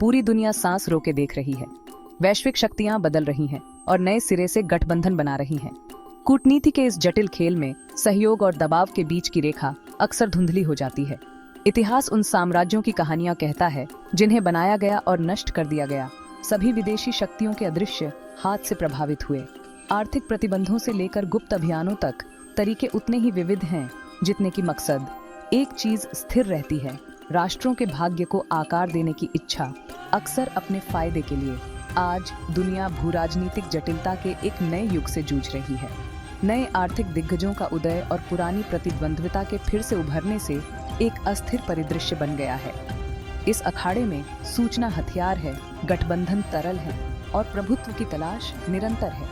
पूरी दुनिया सांस रोके देख रही है। वैश्विक शक्तियां बदल रही हैं और नए सिरे से गठबंधन बना रही हैं। कूटनीति के इस जटिल खेल में सहयोग और दबाव के बीच की रेखा अक्सर धुंधली हो जाती है। इतिहास उन साम्राज्यों की कहानियां कहता है जिन्हें बनाया गया और नष्ट कर दिया गया। सभी विदेशी शक्तियों के अदृश्य हाथ से प्रभावित हुए। आर्थिक प्रतिबंधों से लेकर गुप्त अभियानों तक तरीके उतने ही विविध हैं जितने की मकसद। एक चीज स्थिर रहती है, राष्ट्रों के भाग्य को आकार देने की इच्छा, अक्सर अपने फायदे के लिए। आज दुनिया भूराजनीतिक जटिलता के एक नए युग से जूझ रही है। नए आर्थिक दिग्गजों का उदय और पुरानी प्रतिद्वंद्विता के फिर से उभरने से एक अस्थिर परिदृश्य बन गया है। इस अखाड़े में सूचना हथियार है, गठबंधन तरल है और प्रभुत्व की तलाश निरंतर है।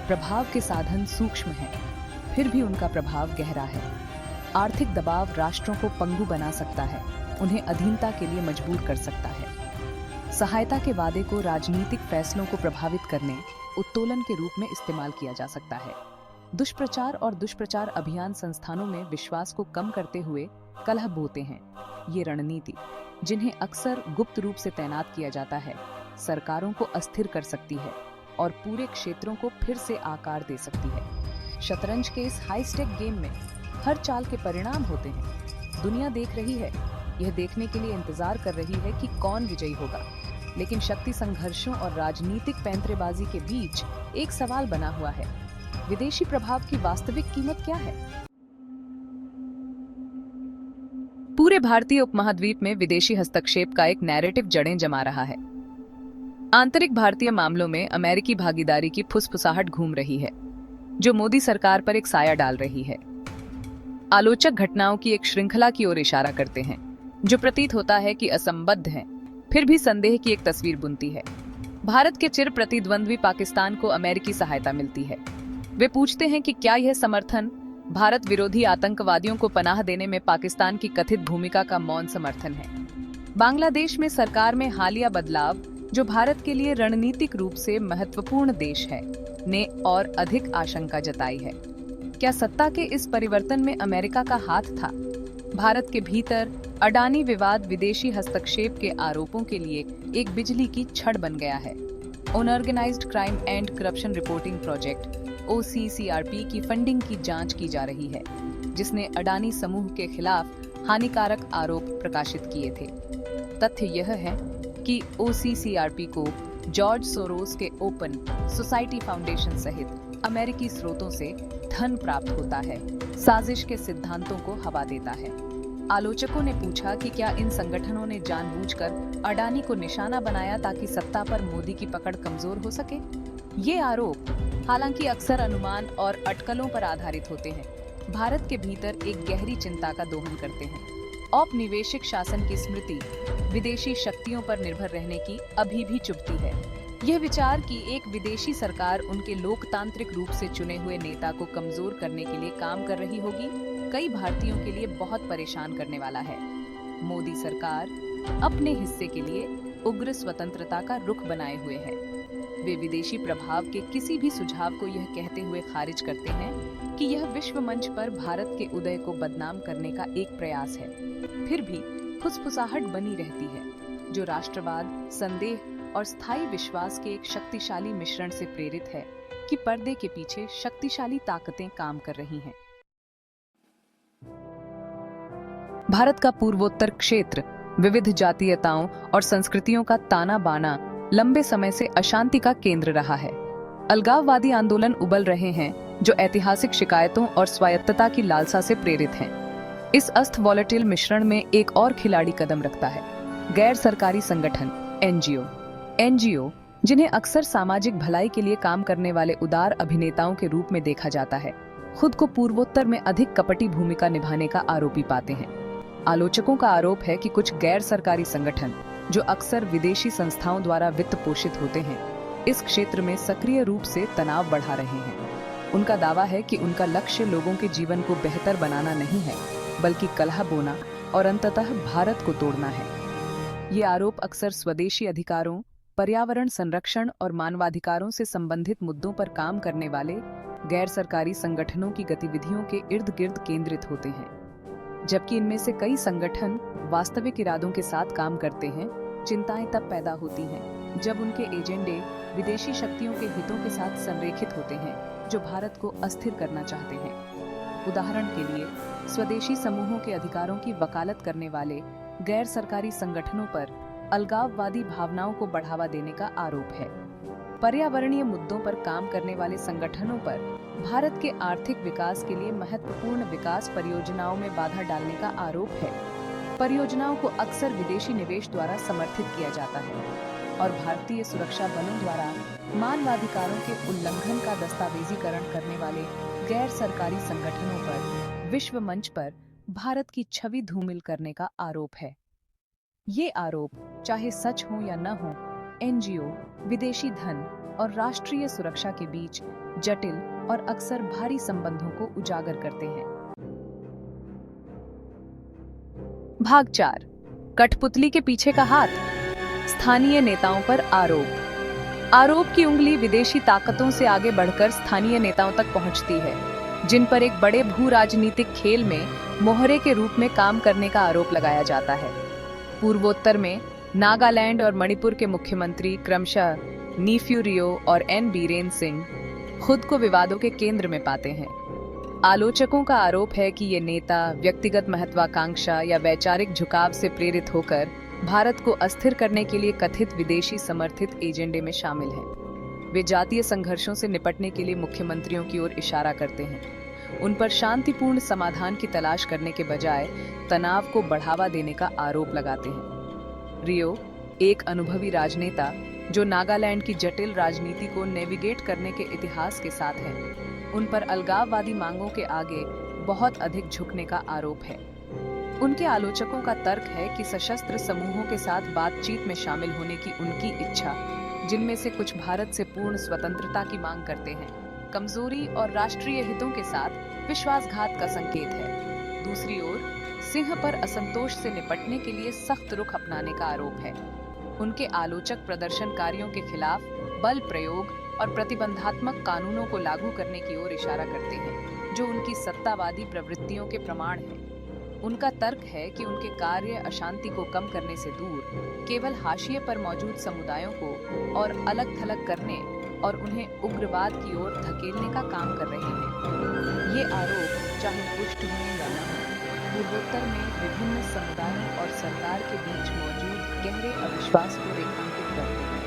प्रभाव के साधन सूक्ष्म हैं, फिर भी उनका प्रभाव गहरा है। आर्थिक दबाव राष्ट्रों को पंगु बना सकता है, उन्हें अधीनता के लिए मजबूर कर सकता है। सहायता के वादे को राजनीतिक फैसलों को प्रभावित करने, उत्तोलन के रूप में इस्तेमाल किया जा सकता है। दुष्प्रचार और दुष्प्रचार अभियान संस्थानों में विश्वास को कम करते हुए कलह बोते हैं। ये रणनीति, जिन्हें अक्सर गुप्त रूप से तैनात किया जाता है, सरकारों को अस्थिर कर सकती है और पूरे क्षेत्रों को फिर से आकार दे सकती है। शतरंज के इस हाई स्टेक गेम में हर चाल के परिणाम होते हैं। दुनिया देख रही है, यह देखने के लिए इंतजार कर रही है कि कौन विजयी होगा। लेकिन शक्ति संघर्षों और राजनीतिक पैंतरेबाजी के बीच एक सवाल बना हुआ है, विदेशी प्रभाव की वास्तविक कीमत क्या है? पूरे भारतीय उपमहाद्वीप में विदेशी हस्तक्षेप का एक नैरेटिव जड़ें जमा रहा है। आंतरिक भारतीय मामलों में अमेरिकी भागीदारी की फुसफुसाहट घूम रही है, जो मोदी सरकार पर एक साया डाल रही है। आलोचक घटनाओं की एक श्रृंखला की ओर इशारा करते हैं, जो प्रतीत होता है कि असंबद्ध है, फिर भी संदेह की एक तस्वीर बुनती है। भारत के चिर प्रतिद्वंद्वी पाकिस्तान को अमेरिकी सहायता मिलती है। वे पूछते हैं कि क्या यह समर्थन भारत विरोधी आतंकवादियों को पनाह देने में पाकिस्तान की कथित भूमिका का मौन समर्थन है। बांग्लादेश में सरकार में हालिया बदलाव, जो भारत के लिए रणनीतिक रूप से महत्वपूर्ण देश है, ने और अधिक आशंका जताई है। क्या सत्ता के इस परिवर्तन में अमेरिका का हाथ था? भारत के भीतर अडानी विवाद विदेशी हस्तक्षेप के आरोपों के लिए एक बिजली की छड़ बन गया है। Unorganised crime and corruption reporting project OCCRP की फंडिंग की जांच की जा रही है, जिसने अडानी समूह के खिलाफ हानिकारक आरोप प्रकाशित किए थे। तथ्य यह है कि OCCRP को जॉर्ज सोरोस के ओपन सोसाइटी फाउंडेशन सहित अमेरिकी स्रोतों से धन प्राप्त होता है, साजिश के सिद्धांतों को हवा देता है। आलोचकों ने पूछा कि क्या इन संगठनों ने जानबूझकर अडानी को निशाना बनाया ताकि सत्ता पर मोदी की पकड़ कमजोर हो सके। ये आरोप, हालांकि अक्सर अनुमान और अटकलों पर आधारित होते हैं, भारत के भीतर एक गहरी चिंता का दोहन करते हैं। औपनिवेशिक शासन की स्मृति विदेशी शक्तियों पर निर्भर रहने की अभी भी चुभती है। यह विचार कि एक विदेशी सरकार उनके लोकतांत्रिक रूप से चुने हुए नेता को कमजोर करने के लिए काम कर रही होगी, कई भारतीयों के लिए बहुत परेशान करने वाला है। मोदी सरकार अपने हिस्से के लिए उग्र स्वतंत्रता का रुख बनाए हुए है। वे विदेशी प्रभाव के किसी भी सुझाव को यह कहते हुए खारिज करते हैं कि यह विश्व मंच पर भारत के उदय को बदनाम करने का एक प्रयास है। फिर भी फुसफुसाहट बनी रहती है, जो राष्ट्रवाद, संदेह और स्थायी विश्वास के एक शक्तिशाली मिश्रण से प्रेरित है कि पर्दे के पीछे शक्तिशाली ताकतें काम कर रही हैं। भारत का पूर्वोत्तर क्षेत्र विविध जातीयताओं और संस्कृतियों का ताना बाना लंबे समय से अशांति का केंद्र रहा है। अलगाववादी आंदोलन उबल रहे हैं, जो ऐतिहासिक शिकायतों और स्वायत्तता की लालसा से प्रेरित हैं। इस अस्त वॉलेटिल मिश्रण में एक और खिलाड़ी कदम रखता है, गैर सरकारी संगठन NGO, जिन्हें अक्सर सामाजिक भलाई के लिए काम करने वाले उदार अभिनेताओं के रूप में देखा जाता है, खुद को पूर्वोत्तर में अधिक कपटी भूमिका निभाने का आरोपी पाते हैं। आलोचकों का आरोप है कि कुछ गैर सरकारी संगठन, जो अक्सर विदेशी संस्थाओं द्वारा वित्त पोषित होते हैं, इस क्षेत्र में सक्रिय रूप से तनाव बढ़ा रहे हैं। उनका दावा है कि उनका लक्ष्य लोगों के जीवन को बेहतर बनाना नहीं है, बल्कि कलह बोना और अंततः भारत को तोड़ना है। ये आरोप अक्सर स्वदेशी अधिकारों, पर्यावरण संरक्षण और मानवाधिकारों से संबंधित मुद्दों पर काम करने वाले गैर सरकारी संगठनों की गतिविधियों के इर्द गिर्द केंद्रित होते हैं। जबकि इनमें से कई संगठन वास्तविक इरादों के साथ काम करते हैं, चिंताएं तब पैदा होती हैं जब उनके एजेंडे विदेशी शक्तियों के हितों के साथ संरेखित होते हैं जो भारत को अस्थिर करना चाहते हैं। उदाहरण के लिए, स्वदेशी समूहों के अधिकारों की वकालत करने वाले गैर सरकारी संगठनों पर अलगाववादी भावनाओं को बढ़ावा देने का आरोप है। पर्यावरणीय मुद्दों पर काम करने वाले संगठनों पर भारत के आर्थिक विकास के लिए महत्वपूर्ण विकास परियोजनाओं में बाधा डालने का आरोप है। परियोजनाओं को अक्सर विदेशी निवेश द्वारा समर्थित किया जाता है और भारतीय सुरक्षा बलों द्वारा मानवाधिकारों के उल्लंघन का दस्तावेजीकरण करने वाले गैर सरकारी संगठनों पर विश्व मंच पर भारत की छवि धूमिल करने का आरोप है। ये आरोप चाहे सच हो या न हो, एनजीओ, विदेशी धन और राष्ट्रीय सुरक्षा के बीच जटिल और अक्सर भारी संबंधों को उजागर करते हैं। भाग 4, कठपुतली के पीछे का हाथ। स्थानीय नेताओं पर आरोप की उंगली विदेशी ताकतों से आगे बढ़कर स्थानीय नेताओं तक पहुंचती है, जिन पर एक बड़े भू राजनीतिक खेल में मोहरे के रूप में काम करने का आरोप लगाया जाता है। पूर्वोत्तर में नागालैंड और मणिपुर के मुख्यमंत्री क्रमशः नीफ्यू रियो और एन बीरेन सिंह खुद को विवादों के केंद्र में पाते हैं। आलोचकों का आरोप है कि ये नेता व्यक्तिगत महत्वाकांक्षा या वैचारिक झुकाव से प्रेरित होकर भारत को अस्थिर करने के लिए कथित विदेशी समर्थित एजेंडे में शामिल हैं। वे जातीय संघर्षों से निपटने के लिए मुख्यमंत्रियों की ओर इशारा करते हैं। उन पर शांतिपूर्ण समाधान की तलाश करने के बजाय तनाव को बढ़ावा देने का आरोप लगाते हैं। रियो, एक अनुभवी राजनेता जो नागालैंड की जटिल राजनीति को नेविगेट करने के इतिहास के साथ है, उन पर अलगाववादी मांगों के आगे बहुत अधिक झुकने का आरोप है। उनके आलोचकों का तर्क है कि सशस्त्र समूहों के साथ बातचीत में शामिल होने की उनकी इच्छा, जिनमें से कुछ भारत से पूर्ण स्वतंत्रता की मांग करते हैं, कमजोरी और राष्ट्रीय हितों के साथ विश्वासघात का संकेत है। दूसरी ओर, सिंह पर असंतोष से निपटने के लिए सख्त रुख अपनाने का आरोप है। उनके आलोचक प्रदर्शनकारियों के खिलाफ बल प्रयोग और प्रतिबंधात्मक कानूनों को लागू करने की ओर इशारा करते हैं, जो उनकी सत्तावादी प्रवृत्तियों के प्रमाण हैं। उनका तर्क है कि उनके कार्य अशांति को कम करने से दूर केवल हाशिए पर मौजूद समुदायों को और अलग-थलग करने और उन्हें उग्रवाद की ओर धकेलने का काम कर रहे हैं। ये आरोप चाहे पुष्ट हों या न हों, पूर्वोत्तर में विभिन्न समुदायों और सरकार के बीच मौजूद गहरे अविश्वास को रेखांकित करते हैं।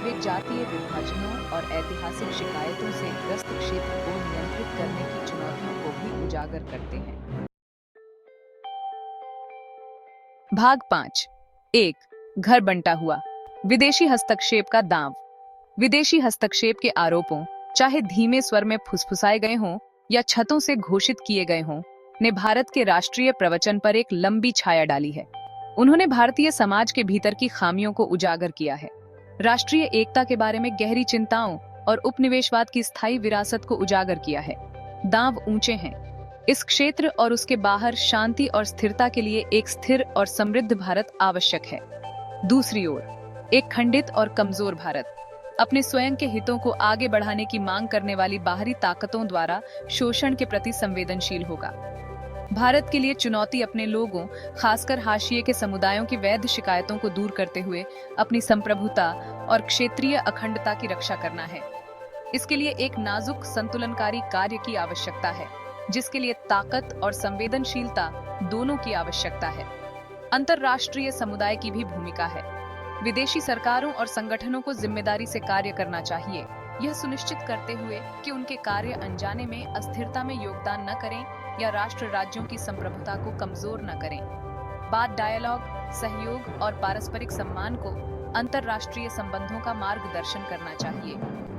वे जातीय विभाजनों और ऐतिहासिक शिकायतों से ग्रस्त क्षेत्र को नियंत्रित करने की चुनौतियों को भी उजागर करते हैं। भाग 5, 1, घर बंटा हुआ। विदेशी हस्तक्षेप का दांव। विदेशी हस्तक्षेप के आरोपों, चाहे धीमे स्वर में फुसफुसाए गए हों या छतों से घोषित किए गए हों, ने भारत के राष्ट्रीय प्रवचन पर एक लंबी छाया डाली है। उन्होंने भारतीय समाज के भीतर की खामियों को उजागर किया है, राष्ट्रीय एकता के बारे में गहरी चिंताओं और उपनिवेशवाद की स्थायी विरासत को उजागर किया है। दांव ऊंचे हैं। इस क्षेत्र और उसके बाहर शांति और स्थिरता के लिए एक स्थिर और समृद्ध भारत आवश्यक है। दूसरी ओर, एक खंडित और कमजोर भारत अपने स्वयं के हितों को आगे बढ़ाने की मांग करने वाली बाहरी ताकतों द्वारा शोषण के प्रति संवेदनशील होगा। भारत के लिए चुनौती अपने लोगों, खासकर हाशिए के समुदायों की वैध शिकायतों को दूर करते हुए अपनी संप्रभुता और क्षेत्रीय अखंडता की रक्षा करना है। इसके लिए एक नाजुक संतुलनकारी कार्य की आवश्यकता है, जिसके लिए ताकत और संवेदनशीलता दोनों की आवश्यकता है। अंतर्राष्ट्रीय समुदाय की भी भूमिका है। विदेशी सरकारों और संगठनों को जिम्मेदारी से कार्य करना चाहिए, यह सुनिश्चित करते हुए कि उनके कार्य अनजाने में अस्थिरता में योगदान न करें या राष्ट्र राज्यों की संप्रभुता को कमजोर न करें। बात डायलॉग, सहयोग और पारस्परिक सम्मान को अंतर्राष्ट्रीय संबंधों का मार्गदर्शन करना चाहिए,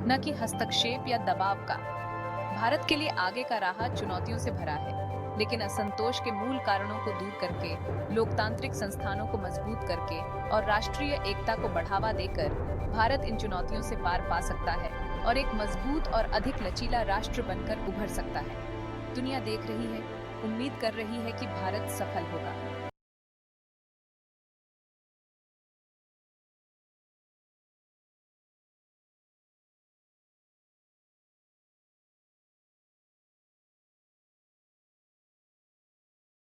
न कि हस्तक्षेप या दबाव का। भारत के लिए आगे का राह चुनौतियों से भरा है, लेकिन असंतोष के मूल कारणों को दूर करके, लोकतांत्रिक संस्थानों को मजबूत करके और राष्ट्रीय एकता को बढ़ावा देकर भारत इन चुनौतियों से पार पा सकता है और एक मजबूत और अधिक लचीला राष्ट्र बनकर उभर सकता है। दुनिया देख रही है, उम्मीद कर रही है कि भारत सफल होगा।